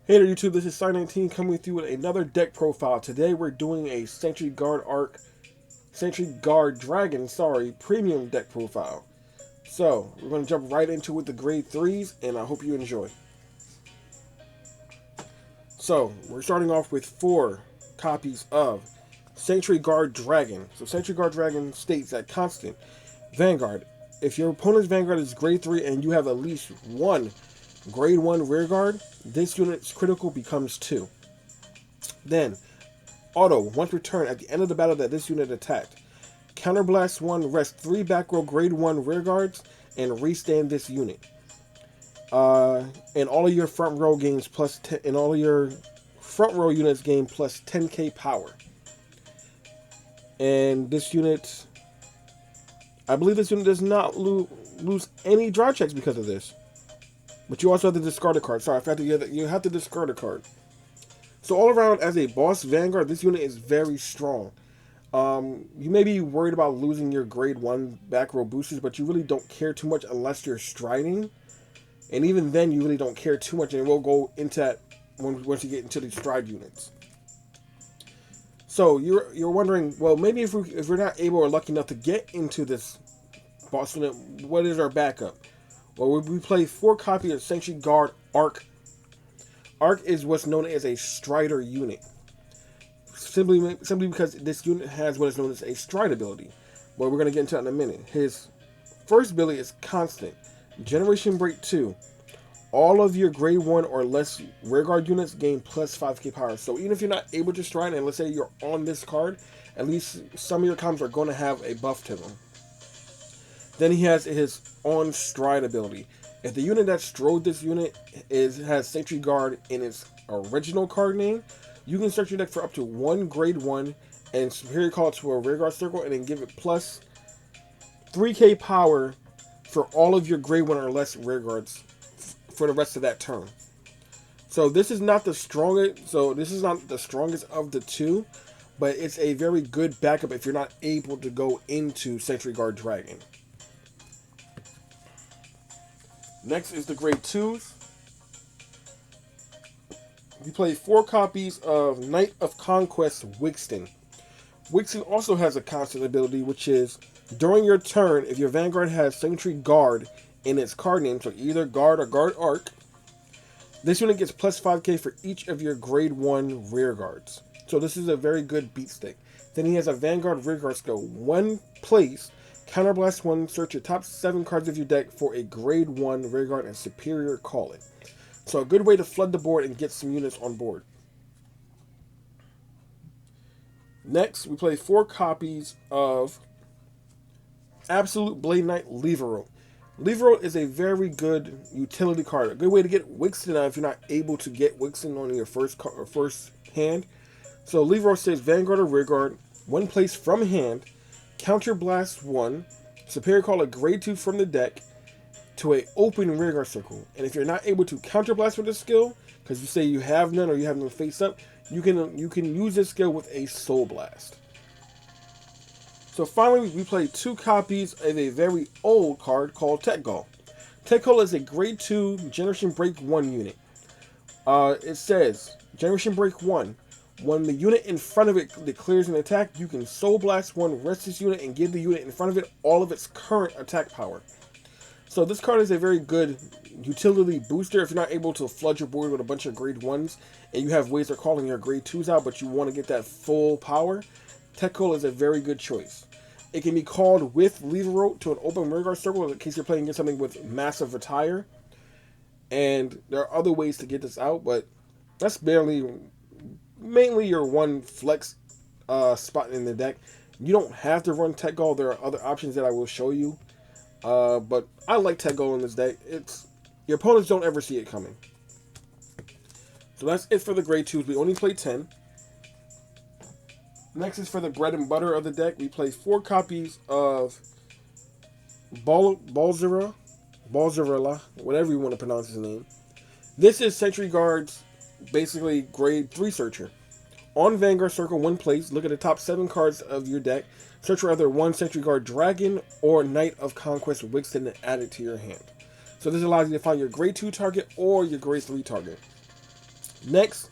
Hey there YouTube, this is Sign19 coming with you with another deck profile. Today we're doing a Sentry Guard Dragon, premium deck profile. So, we're going to jump right into it with the grade 3s, and I hope you enjoy. So, we're starting off with 4 copies of Sentry Guard Dragon. So, Sentry Guard Dragon states that constant Vanguard. If your opponent's Vanguard is grade 3 and you have at least one grade 1 rearguard, this unit's critical becomes 2. Then, auto, once returned at the end of the battle that this unit attacked. Counterblast 1, rest 3 back row grade 1 rearguards, and restand this unit. And all of your front row gains plus 10, and all of your front row units gain plus 10k power. And this unit, I believe this unit does not lose any draw checks because of this. But you also have to discard a card. Sorry, I forgot to you have to discard a card. So all around, as a boss Vanguard, this unit is very strong. You may be worried about losing your grade 1 back row boosters, but you really don't care too much unless you're striding. And even then, you really don't care too much, and we'll go into that once you get into the stride units. So you're wondering, well, maybe if we're not able or lucky enough to get into this boss unit, what is our backup? Well, we play 4 copies of Sentry Guard Arc. Arc is what's known as a Strider unit. Simply because this unit has what is known as a Stride ability. Well, we're going to get into that in a minute. His first ability is Constant. Generation Break 2. All of your grade 1 or less rearguard units gain plus 5k power. So even if you're not able to stride, and let's say you're on this card, at least some of your combos are going to have a buff to them. Then he has his on stride ability. If the unit that strode this unit has Sentry Guard in its original card name, you can search your deck for up to 1 grade 1 and superior call it to a rearguard circle and then give it plus 3k power for all of your grade 1 or less rearguards for the rest of that turn. So this is not the strongest. So this is not the strongest of the two, but it's a very good backup if you're not able to go into Sentry Guard Dragon. Next is the grade 2s. We play 4 copies of Knight of Conquest Wixton. Wixton also has a constant ability, which is during your turn, if your Vanguard has Sentry Guard in its card name, so either Guard or Guard Arc, this unit gets plus 5k for each of your grade 1 rear guards. So this is a very good beat stick. Then he has a Vanguard rearguard skill. 1 place, Counterblast 1, search your top 7 cards of your deck for a grade 1 rearguard and superior call it. So a good way to flood the board and get some units on board. Next, we play 4 copies of Absolute Blade Knight Levero. Levero is a very good utility card. A good way to get Wixton out if you're not able to get Wixton on your first hand. So Levero says Vanguard or Rearguard, 1 place from hand, Counterblast 1, superior call a grade 2 from the deck to a open rearguard circle. And if you're not able to counterblast with this skill, because you say you have none or you have none face up, you can use this skill with a Soul Blast. So finally, we play 2 copies of a very old card called Tech Gull. Tech Gull is a grade 2 Generation Break 1 unit. It says, Generation Break 1, when the unit in front of it declares an attack, you can Soul Blast 1, rest this unit, and give the unit in front of it all of its current attack power. So this card is a very good utility booster if you're not able to flood your board with a bunch of grade 1s and you have ways of calling your grade 2s out, but you want to get that full power. Tech Gull is a very good choice. It can be called with Levero to an open rearguard circle in case you're playing against something with massive retire. And there are other ways to get this out, but that's mainly your one flex spot in the deck. You don't have to run Tech Gull. There are other options that I will show you. But I like Tech Gull in this deck. Your opponents don't ever see it coming. So that's it for the grade 2s. We only play 10. Next is for the bread and butter of the deck. We play 4 copies of Balzerilla, whatever you want to pronounce his name. This is Sentry Guard's basically grade 3 searcher. On Vanguard Circle, 1 place, look at the top 7 cards of your deck. Search for either 1 Sentry Guard Dragon or Knight of Conquest Wixton and add it to your hand. So this allows you to find your grade 2 target or your grade 3 target. Next,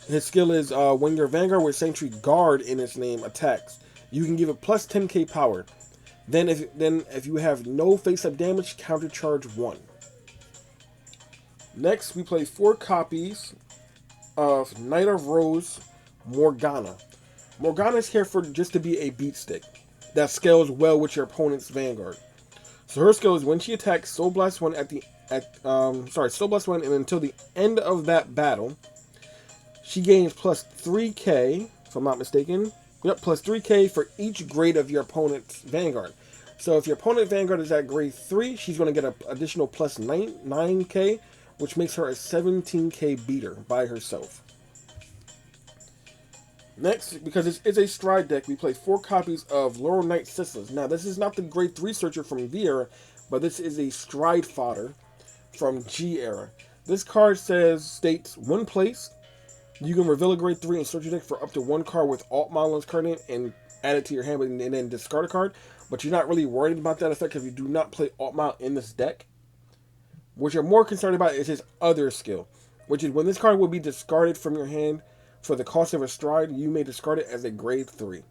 his skill is when your Vanguard with Sentry Guard in its name attacks, you can give it plus 10k power. Then if you have no face-up damage, countercharge 1. Next, we play 4 copies of Knight of Rose Morgana. Morgana is here for just to be a beat stick that scales well with your opponent's Vanguard. So her skill is when she attacks Soul Blast 1 Soul Blast 1 and until the end of that battle, she gains plus 3k, if I'm not mistaken. Yep, plus 3k for each grade of your opponent's Vanguard. So if your opponent's Vanguard is at grade 3, she's going to get an additional plus 9k, which makes her a 17k beater by herself. Next, because it's a stride deck, we play 4 copies of Laurel Knight Sistas. Now, this is not the grade 3 searcher from V era, but this is a stride fodder from G era. This card states 1 place. You can reveal a grade 3 and search your deck for up to 1 card with alt model's card in it and add it to your hand and then discard a card. But you're not really worried about that effect if you do not play alt model in this deck. What you're more concerned about is his other skill, which is when this card will be discarded from your hand for the cost of a stride, you may discard it as a grade 3.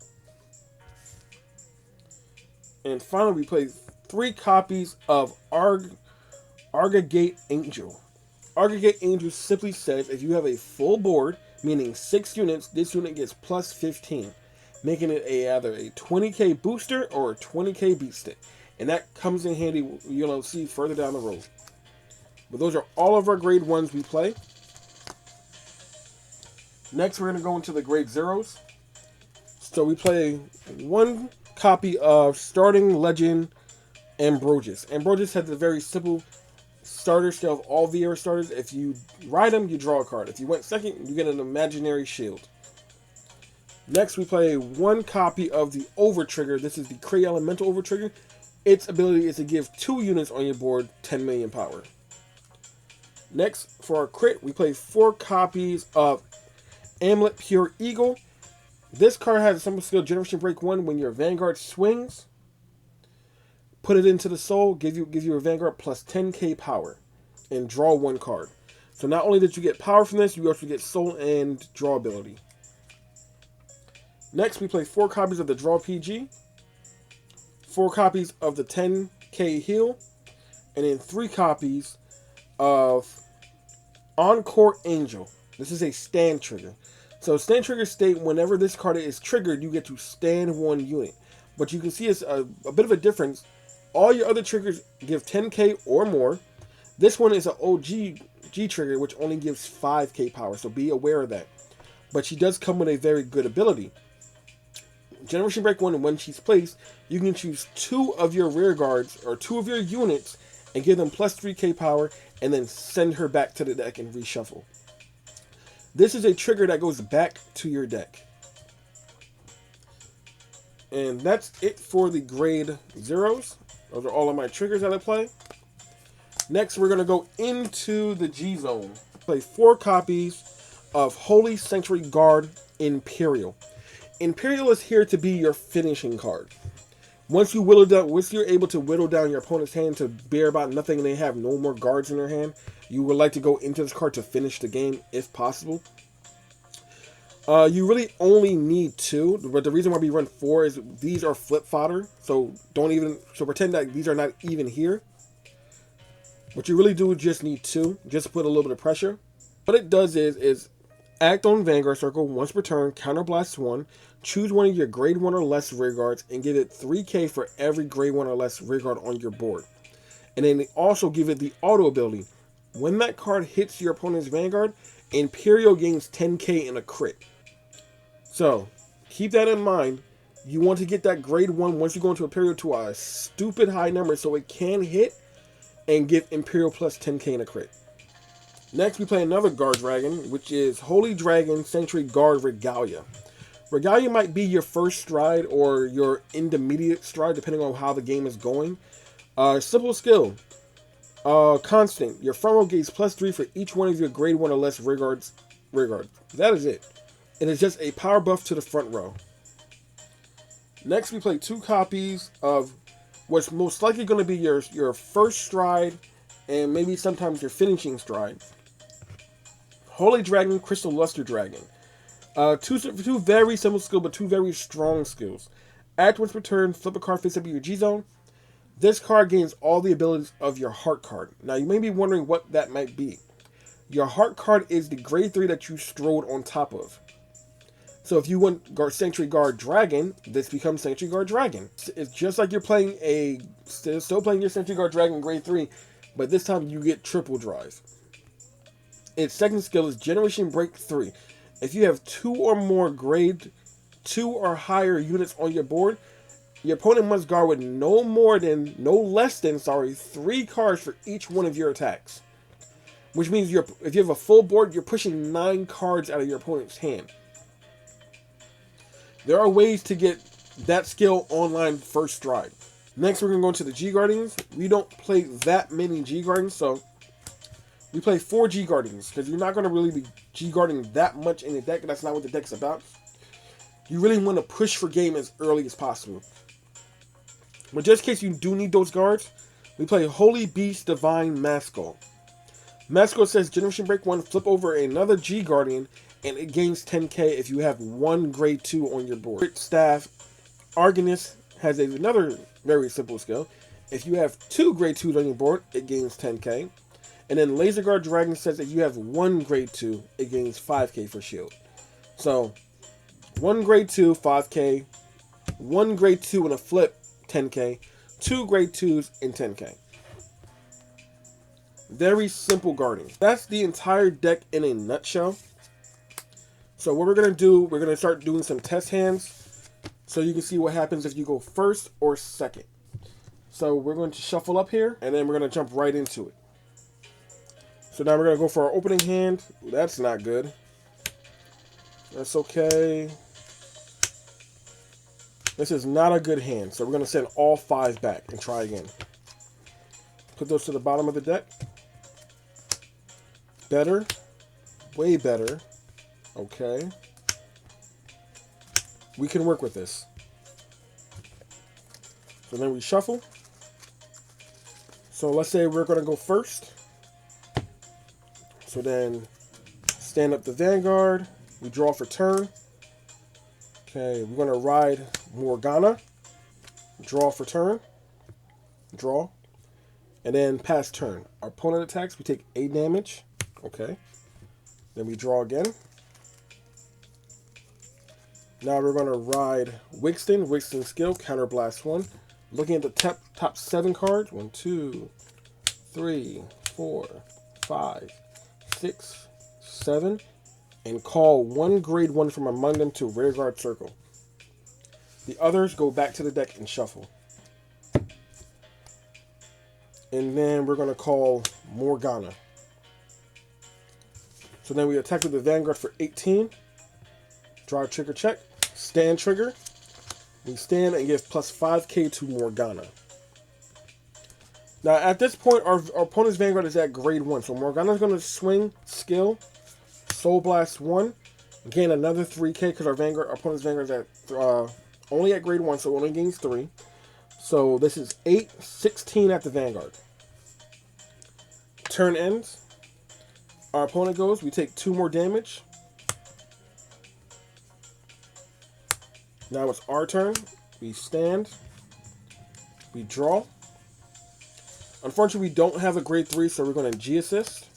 And finally, we play 3 copies of Argagate Angel. Argagate Angel simply says if you have a full board, meaning 6 units, this unit gets plus 15, making it either a 20k booster or a 20k beat stick. And that comes in handy, you'll see further down the road. But those are all of our grade 1s we play. Next, we're going to go into the grade 0s. So we play 1 copy of Starting Legend Ambrosius. Ambrosius has a very simple starter skill of all V era starters. If you ride him, you draw a card. If you went second, you get an imaginary shield. Next, we play 1 copy of the Overtrigger. This is the Cray Elemental Overtrigger. Its ability is to give 2 units on your board 10 million power. Next, for our crit, we play 4 copies of Amulet Pure Eagle. This card has a simple skill, Generation Break 1. When your Vanguard swings, put it into the soul, give you a Vanguard plus 10k power, and draw 1 card. So not only did you get power from this, you also get soul and draw ability. Next, we play 4 copies of the Draw PG, 4 copies of the 10k heal, and then 3 copies of Encore Angel. This is a stand trigger. So stand triggers state whenever this card is triggered, you get to stand 1 unit. But you can see it's a bit of a difference. All your other triggers give 10k or more. This one is an OG G trigger, which only gives 5k power, so be aware of that. But she does come with a very good ability. Generation Break 1, when she's placed, you can choose 2 of your rear guards, or 2 of your units, and give them plus 3k power, and then send her back to the deck and reshuffle. This is a trigger that goes back to your deck. And that's it for the grade 0s. Those are all of my triggers that I play. Next, we're going to go into the G zone. Play 4 copies of Holy Sanctuary Guard Imperial. Imperial is here to be your finishing card. Once you're able to whittle down your opponent's hand to bare about nothing and they have no more guards in their hand, you would like to go into this card to finish the game if possible. You really only need 2, but the reason why we run 4 is these are flip fodder, so pretend that these are not even here. What you really do is just need 2, just to put a little bit of pressure. What it does is act on Vanguard Circle once per turn, counterblast 1, choose one of your grade 1 or less rear guards, and give it 3k for every grade 1 or less rear guard on your board. And then also give it the auto ability. When that card hits your opponent's Vanguard, Imperial gains 10k in a crit. So, keep that in mind. You want to get that grade 1 once you go into Imperial to a stupid high number so it can hit and give Imperial plus 10k in a crit. Next, we play another Guard Dragon, which is Holy Dragon Sanctuary Guard Regalia. Regalia might be your first stride or your intermediate stride, depending on how the game is going. Simple skill. Constant. Your front row gains plus 3 for each one of your grade 1 or less rear guards. That is it. It is just a power buff to the front row. Next, we play 2 copies of what's most likely going to be your first stride and maybe sometimes your finishing stride. Holy Dragon, Crystal Luster Dragon. Two very simple skills, but two very strong skills. Act once per turn, flip a card face up in your G zone. This card gains all the abilities of your Heart card. Now, you may be wondering what that might be. Your Heart card is the grade 3 that you strode on top of. So if you want Sanctuary Guard Dragon, this becomes Sanctuary Guard Dragon. It's just like you're playing still playing your Sanctuary Guard Dragon grade 3, but this time you get triple drive. Its second skill is Generation Break 3. If you have 2 or more grade 2 or higher units on your board, your opponent must guard with no less than 3 cards for each one of your attacks. Which means if you have a full board, you're pushing 9 cards out of your opponent's hand. There are ways to get that skill online first stride. Next, we're going to go into the G Guardians. We don't play that many G Guardians, so we play 4 G Guardians, because you're not going to really be G Guarding that much in the deck. That's not what the deck's about. You really want to push for game as early as possible. But just in case you do need those guards, we play Holy Beast Divine Mascot. Mascot says Generation Break 1, flip over another G Guardian, and it gains 10k if you have 1 grade 2 on your board. Staff Argonist has another very simple skill. If you have 2 grade 2s on your board, it gains 10k. And then Laser Guard Dragon says that you have 1 grade 2, it gains 5k for shield. So, 1 grade 2, 5k. 1 grade 2 and a flip, 10k. 2 grade 2s and 10k. Very simple guarding. That's the entire deck in a nutshell. So what we're going to do, we're going to start doing some test hands so you can see what happens if you go first or second. So we're going to shuffle up here, and then we're going to jump right into it. So now we're going to go for our opening hand. That's not good. That's okay. This is not a good hand, so we're going to send all 5 back and try again. Put those to the bottom of the deck. Better. Way better. Okay. We can work with this. So then we shuffle. So let's say we're going to go first. So then stand up the Vanguard. We draw for turn. Okay, we're going to ride Morgana. Draw for turn. Draw. And then pass turn. Our opponent attacks. We take 8 damage. Okay. Then we draw again. Now we're going to ride Wixton. Wixton skill, Counterblast 1. Looking at the top 7 cards. 1, 2, 3, 4, 5, 6, 7. And call 1 grade 1 from among them to Rearguard Circle. The others go back to the deck and shuffle. And then we're going to call Morgana. So then we attack with the Vanguard for 18. Draw trigger check. Stand trigger. We stand and give plus 5k to Morgana. Now at this point, our opponent's Vanguard is at grade 1. So Morgana's going to swing skill. Soul Blast 1. Gain another 3k because our opponent's Vanguard is at only at grade 1, so it only gains 3. So this is 8, 16 at the Vanguard. Turn ends. Our opponent goes. We take 2 more damage. Now it's our turn. We stand. We draw. Unfortunately, we don't have a grade 3, so we're going to G-assist.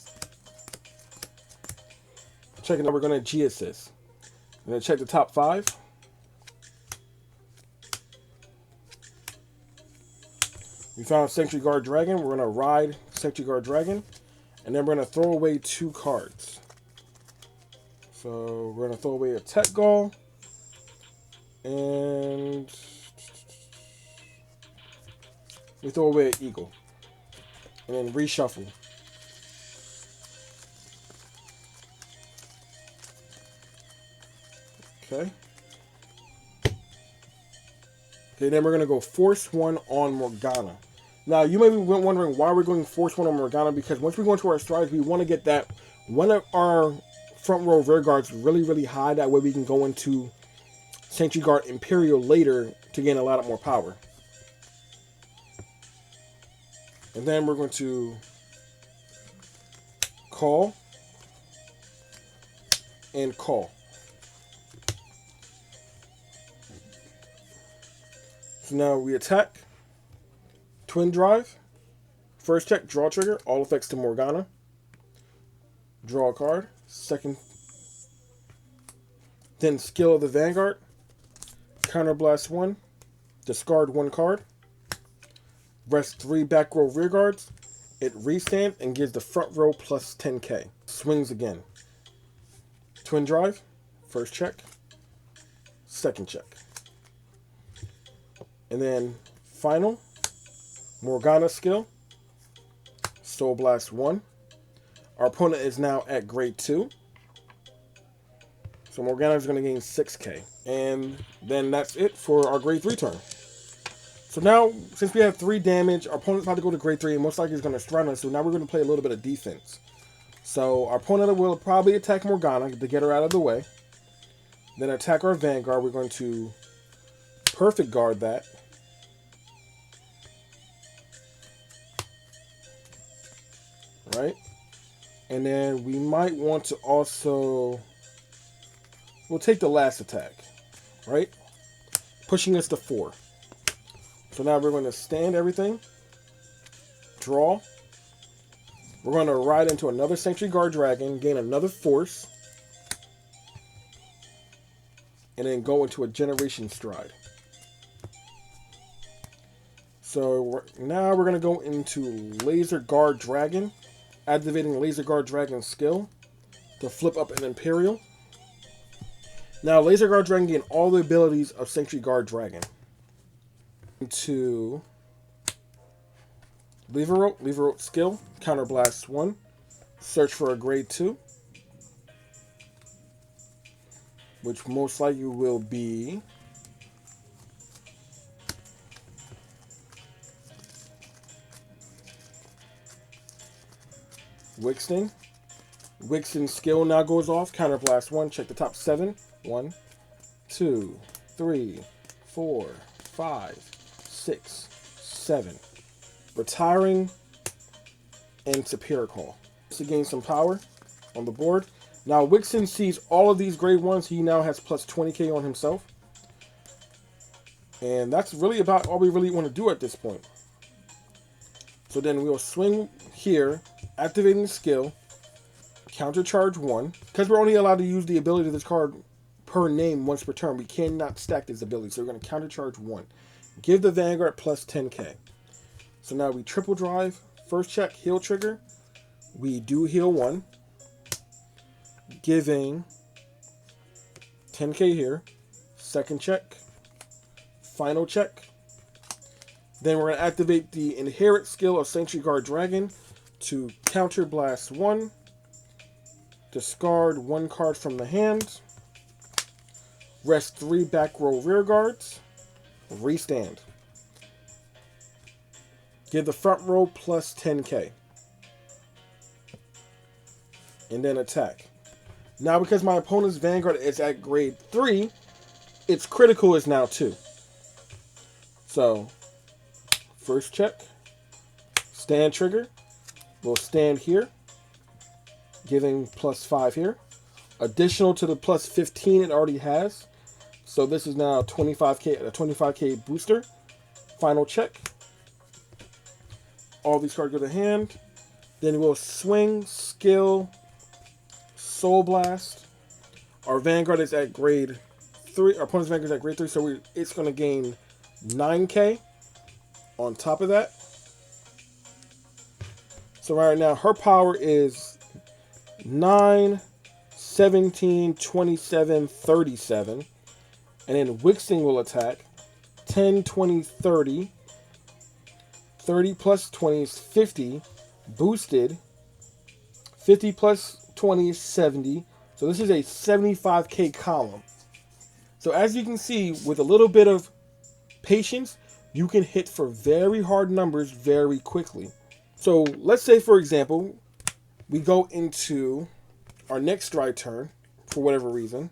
Checking out, we're going to G-assist. I'm going to check the top 5. We found Sanctuary Guard Dragon. We're going to ride Sanctuary Guard Dragon. And then we're going to throw away 2 cards. So we're going to throw away a Tech Gall. And we throw away an Eagle. And then reshuffle. Okay. Okay, then we're going to go Force 1 on Morgana. Now, you may be wondering why we're going Force 1 on Morgana, because once we go into our strides, we want to get that one of our front row rear guards really, really high. That way we can go into Sanctuary Guard Imperial later to gain a lot more power. And then we're going to call. and call. So now we attack. Twin Drive. First check, draw trigger, all effects to Morgana. Draw a card. Second. Then skill of the Vanguard. Counterblast 1. Discard 1 card. Rest 3 back row rear guards. It restands and gives the front row plus 10k. Swings again. Twin Drive. First check. Second check. And then final. Morgana skill. Soul Blast 1. Our opponent is now at grade 2. So Morgana is going to gain 6k. And then that's it for our grade 3 turn. So now, since we have 3 damage, our opponent's about to go to grade 3 and most likely is going to strand us. So now we're going to play a little bit of defense. So our opponent will probably attack Morgana to get her out of the way. Then attack our Vanguard. We're going to perfect guard that. Right? And then we might want to also... We'll take the last attack. Right? Pushing us to 4. So now we're going to stand everything. Draw. We're going to ride into another Sentry Guard Dragon. Gain another force. And then go into a Generation Stride. So now we're going to go into Laser Guard Dragon. Activating Laser Guard Dragon skill. To flip up an Imperial. Now Laser Guard Dragon gain all the abilities of Sentry Guard Dragon. To Lever Rope skill, Counterblast 1, search for a grade 2, which most likely will be Wixton. Wixton's skill now goes off, Counterblast 1, check the top 7, 1, 2, 3, 4, 5, 6, 7. Retiring and Superior Call. To gain some power on the board. Now Wixton sees all of these grade 1s. He now has plus 20k on himself. And that's really about all we really want to do at this point. So then we'll swing here, activating the skill, countercharge 1. Because we're only allowed to use the ability of this card per name once per turn, we cannot stack this ability. So we're going to countercharge 1. Give the Vanguard plus 10k. So now we triple drive. First check, heal trigger. We do heal 1. Giving 10k here. Second check. Final check. Then we're going to activate the Inherit skill of Sentry Guard Dragon to counterblast 1. Discard 1 card from the hand. Rest 3 back row rear guards. Restand. Give the front row plus 10k. And then attack. Now because my opponent's Vanguard is at grade 3, its critical is now 2. So, first check. Stand trigger. We'll stand here. Giving plus 5 here. Additional to the plus 15 it already has. So this is now 25k, a 25k booster. Final check. All these cards go to hand. Then we'll swing, skill, Soul Blast. Our Vanguard is at grade 3. Our opponent's Vanguard is at grade 3, so it's going to gain 9k on top of that. So right now, her power is 9, 17, 27, 37. And then Wixing will attack 10, 20, 30. 30 plus 20 is 50. Boosted. 50 plus 20 is 70. So this is a 75k column. So as you can see, with a little bit of patience, you can hit for very hard numbers very quickly. So let's say, for example, we go into our next stride turn for whatever reason.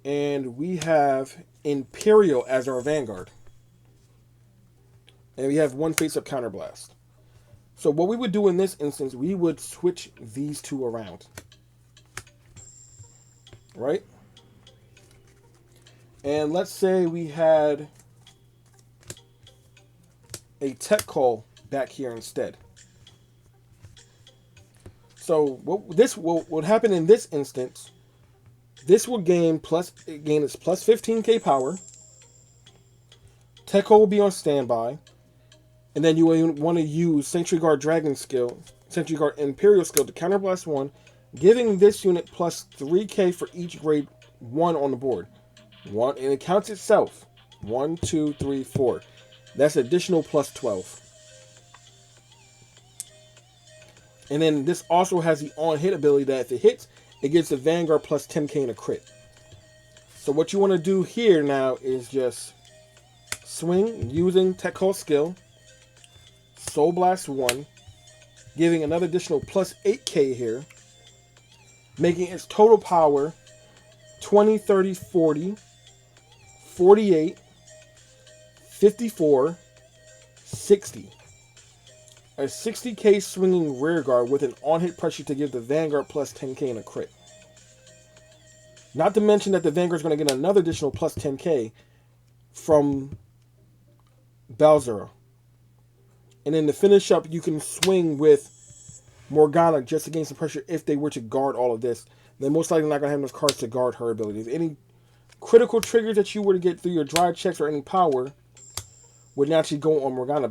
And we have Imperial as our Vanguard. And we have 1 face-up counterblast. So what we would do in this instance, we would switch these 2 around. right? And let's say we had a tech call back here instead. So what would happen in this instance? This will gain its plus 15k power. Tech call will be on standby, and then you will want to use Sentry Guard Dragon skill, Sentry Guard Imperial skill to counterblast 1, giving this unit plus 3k for each grade 1 on the board. One, and it counts itself. 1, 2, 3, 4. That's additional plus 12. And then this also has the on-hit ability that if it hits, it gives the Vanguard plus 10k in a crit. So what you want to do here now is just swing using Tech Call skill, Soul Blast 1, giving another additional plus 8k here, making its total power 20, 30, 40, 48, 54, 60. A 60k swinging rear guard with an on-hit pressure to give the Vanguard plus 10k in a crit. Not to mention that the Vanguard is going to get another additional plus 10k from Balzera. And then to finish up, you can swing with Morgana just to gain some pressure if they were to guard all of this. They're most likely not going to have enough cards to guard her abilities. Any critical triggers that you were to get through your dry checks or any power would naturally go on Morgana.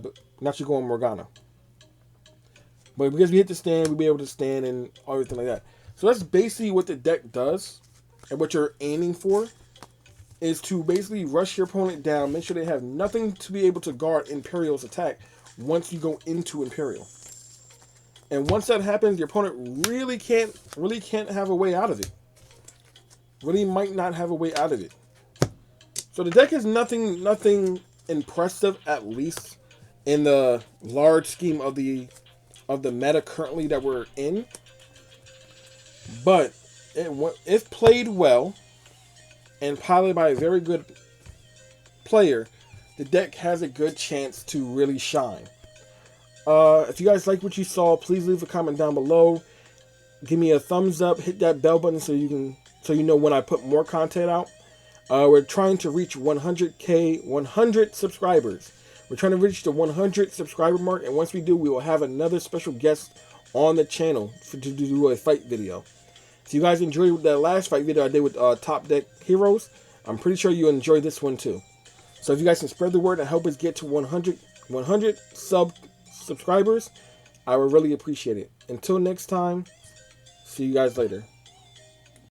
But because we hit the stand, we'll be able to stand and everything like that. So that's basically what the deck does. And what you're aiming for is to basically rush your opponent down, make sure they have nothing to be able to guard Imperial's attack once you go into Imperial. And once that happens, your opponent really can't have a way out of it. Really might not have a way out of it. So the deck is nothing impressive, at least in the large scheme of the meta currently that we're in. But if played well and piloted by a very good player, the deck has a good chance to really shine. If you guys like what you saw, please leave a comment down below. Give me a thumbs up, hit that bell button so you know when I put more content out. We're trying to reach 100 subscribers. We're trying to reach the 100 subscriber mark, and once we do, we will have another special guest on the channel to do a fight video. If you guys enjoyed that last fight video I did with Top Deck Heroes, I'm pretty sure you enjoyed this one too. So if you guys can spread the word and help us get to 100 subscribers, I would really appreciate it. Until next time, see you guys later.